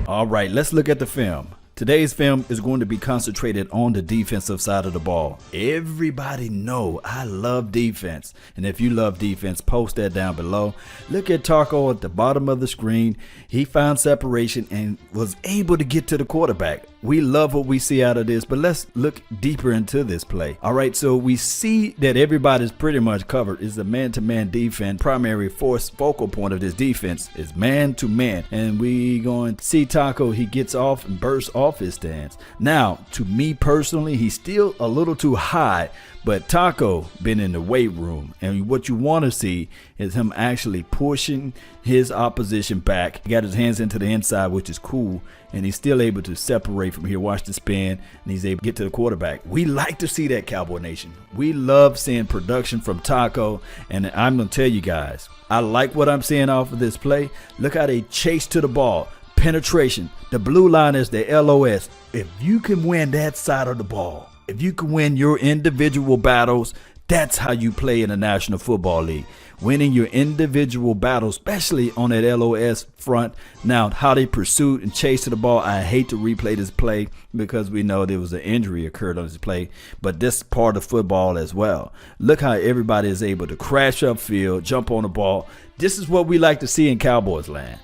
All right, let's look at the film. Today's film is going to be concentrated on the defensive side of the ball. Everybody know I love defense. And if you love defense, post that down below. Look at Taco at the bottom of the screen. He found separation and was able to get to the quarterback. We love what we see out of this, but let's look deeper into this play. All right, so we see that everybody's pretty much covered. It's a man-to-man defense. Primary force focal point of this defense is man-to-man. And we going to see Taco. He gets off and bursts off his stance. Now, to me personally, he's still a little too high, but Taco been in the weight room, and what you want to see is him actually pushing his opposition back. He got his hands into the inside, which is cool, and he's still able to separate from here. Watch the spin, and he's able to get to the quarterback. We like to see that, Cowboy Nation. We love seeing production from Taco, and I'm going to tell you guys, I like what I'm seeing off of this play. Look how they chase to the ball. Penetration. The blue line is the LOS. If you can win that side of the ball, if you can win your individual battles, that's how you play in the National Football League. Winning your individual battles, especially on that LOS front. Now, how they pursued and chased to the ball, I hate to replay this play because we know there was an injury occurred on this play, but this is part of football as well. Look how everybody is able to crash upfield, jump on the ball. This is what we like to see in Cowboys land.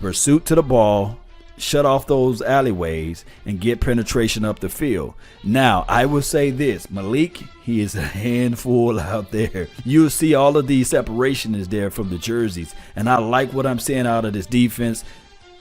Pursuit to the ball, shut off those alleyways, and get penetration up the field. Now, I will say this, Malik, he is a handful out there. You'll see all of the separation is there from the jerseys, and I like what I'm seeing out of this defense.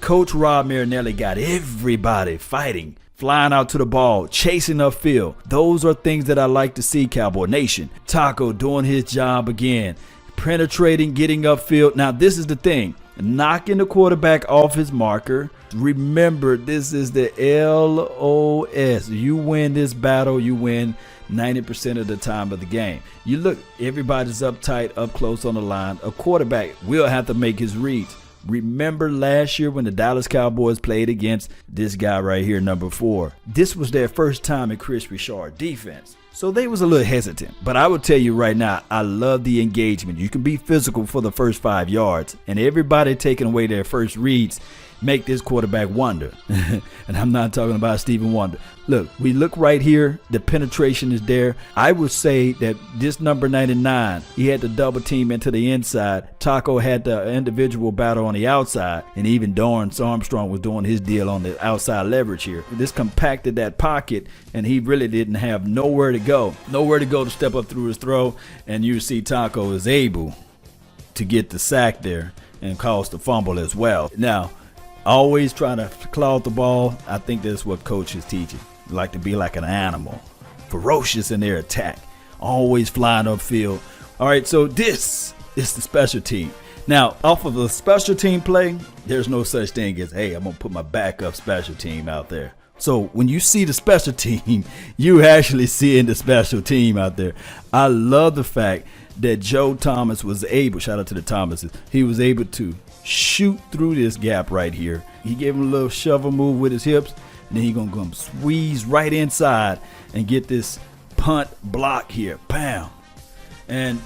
Coach Rob Marinelli got everybody fighting, flying out to the ball, chasing upfield. Those are things that I like to see, Cowboy Nation. Taco doing his job again, penetrating, getting upfield. Now, this is the thing. Knocking the quarterback off his marker. Remember, this is the LOS. You win this battle, you win 90% of the time of the game. You look, everybody's up tight, up close on the line. A quarterback will have to make his reads. Remember last year when the Dallas Cowboys played against this guy right here, number 4. This was their first time in Chris Richard defense. So they was a little hesitant, but I will tell you right now, I love the engagement. You can be physical for the first 5 yards, and everybody taking away their first reads make this quarterback wonder. And I'm not talking about Stephen Wonder. Look, we look right here. The penetration is there. I would say that this number 99, he had the double team into the inside. Taco had the individual battle on the outside, and even Dorrance Armstrong was doing his deal on the outside leverage here. This compacted that pocket, and he really didn't have nowhere to go. Nowhere to go to step up through his throw, and you see Taco is able to get the sack there and cause the fumble as well. Now, always trying to claw the ball. I think that's what coach is teaching. Like to be like an animal, ferocious in their attack, always flying upfield. All right, so this is the special team. Now, off of a special team play, there's no such thing as, hey, I'm gonna put my backup special team out there. So when you see the special team, you actually seeing the special team out there. I love the fact that Joe Thomas was able, shout out to the Thomases, he was able to shoot through this gap right here. He gave him a little shovel move with his hips, and then he gonna come squeeze right inside and get this punt block here. Bam. And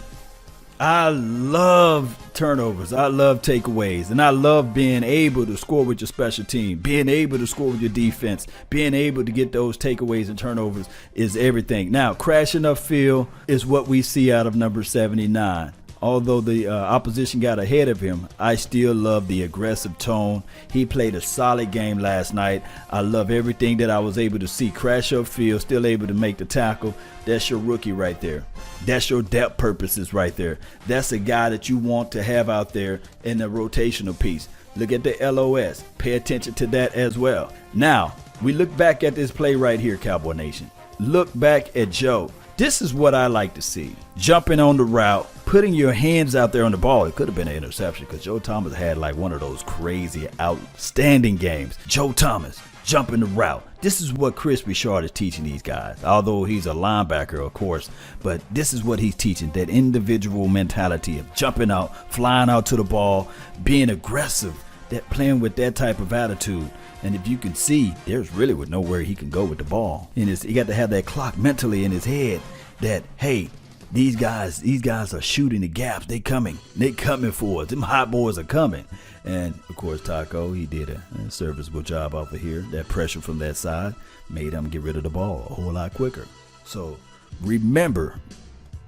I love turnovers. I love takeaways. And I love being able to score with your special team, being able to score with your defense, being able to get those takeaways and turnovers is everything. Now, crashing upfield is what we see out of number 79. Although the opposition got ahead of him, I still love the aggressive tone. He played a solid game last night. I love everything that I was able to see. Crash upfield, still able to make the tackle. That's your rookie right there. That's your depth purposes right there. That's a guy that you want to have out there in the rotational piece. Look at the LOS. Pay attention to that as well. Now, we look back at this play right here, Cowboy Nation. Look back at Joe. This is what I like to see. Jumping on the route, putting your hands out there on the ball. It could have been an interception because Joe Thomas had like one of those crazy, outstanding games. Joe Thomas, jumping the route. This is what Chris Richard is teaching these guys. Although he's a linebacker, of course, but this is what he's teaching. That individual mentality of jumping out, flying out to the ball, being aggressive, that playing with that type of attitude. And if you can see, there's really nowhere he can go with the ball. He got to have that clock mentally in his head that, hey, These guys are shooting the gaps. They coming for us. Them hot boys are coming. And of course, Taco, he did a serviceable job off of here. That pressure from that side made him get rid of the ball a whole lot quicker. So remember,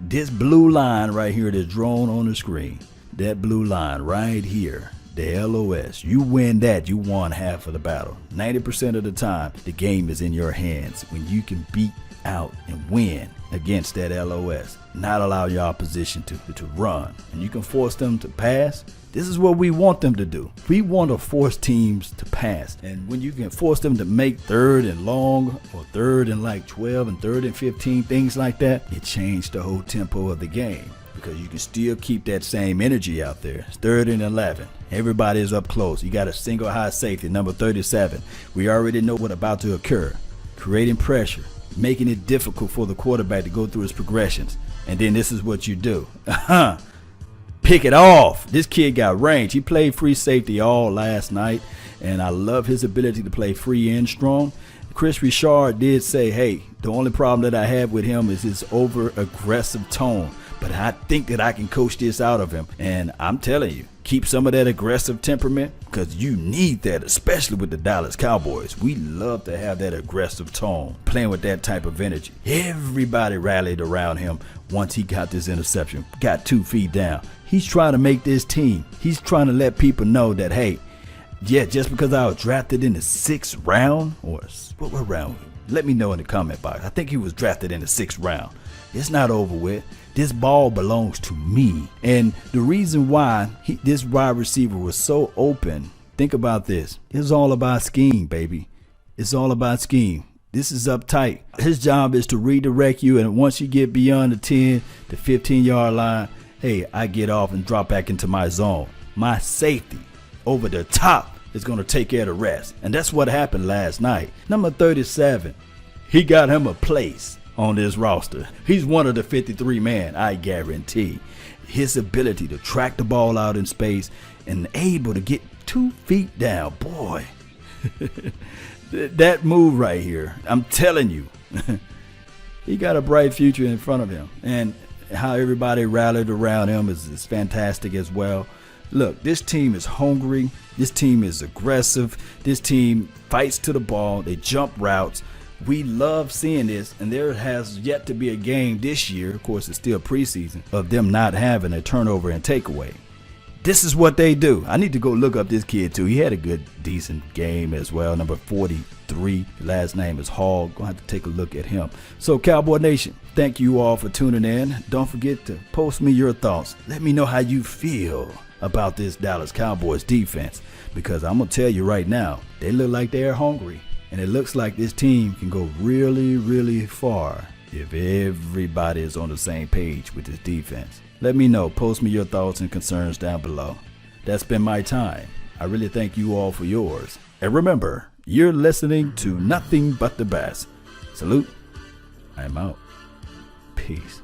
this blue line right here that's drawn on the screen, that blue line right here, the LOS, you win that, you won half of the battle. 90% of the time, the game is in your hands when you can beat out and win against that LOS. Not allow your opposition to run. And you can force them to pass. This is what we want them to do. We want to force teams to pass. And when you can force them to make 3rd and long or 3rd and like 12 and 3rd and 15, things like that, it changed the whole tempo of the game. Because you can still keep that same energy out there. It's 3rd and 11. Everybody is up close. You got a single high safety, number 37. We already know what's about to occur. Creating pressure, making it difficult for the quarterback to go through his progressions. And then this is what you do. Pick it off. This kid got range. He played free safety all last night, and I love his ability to play free and strong. Chris Richard did say, hey, the only problem that I have with him is his over-aggressive tone. But I think that I can coach this out of him. And I'm telling you, keep some of that aggressive temperament, because you need that, especially with the Dallas Cowboys. We love to have that aggressive tone, playing with that type of energy. Everybody rallied around him once he got this interception, got 2 feet down. He's trying to make this team. He's trying to let people know that, hey, yeah, just because I was drafted in the 6th round, or what round? Let me know in the comment box. I think he was drafted in the 6th round. It's not over with. This ball belongs to me. And the reason why this wide receiver was so open, think about this. It's all about scheme, baby. It's all about scheme. This is uptight. His job is to redirect you, and once you get beyond the 10 to 15-yard line, hey, I get off and drop back into my zone. My safety over the top is going to take care of the rest. And that's what happened last night. Number 37, he got him a place on this roster. He's one of the 53 man, I guarantee. His ability to track the ball out in space and able to get 2 feet down, boy. That move right here, I'm telling you, he got a bright future in front of him. And how everybody rallied around him is fantastic as well. Look, this team is hungry. This team is aggressive. This team fights to the ball. They jump routes. We love seeing this, and there has yet to be a game this year, of course it's still preseason, of them not having a turnover and takeaway. This is what they do. I need to go look up this kid too. He had a good, decent game as well. Number 43, last name is Hall. Gonna have to take a look at him. So Cowboy Nation, thank you all for tuning in. Don't forget to post me your thoughts. Let me know how you feel about this Dallas Cowboys defense, because I'm gonna tell you right now, they look like they're hungry. And it looks like this team can go really, really far if everybody is on the same page with this defense. Let me know. Post me your thoughts and concerns down below. That's been my time. I really thank you all for yours. And remember, you're listening to nothing but the best. Salute. I am out. Peace.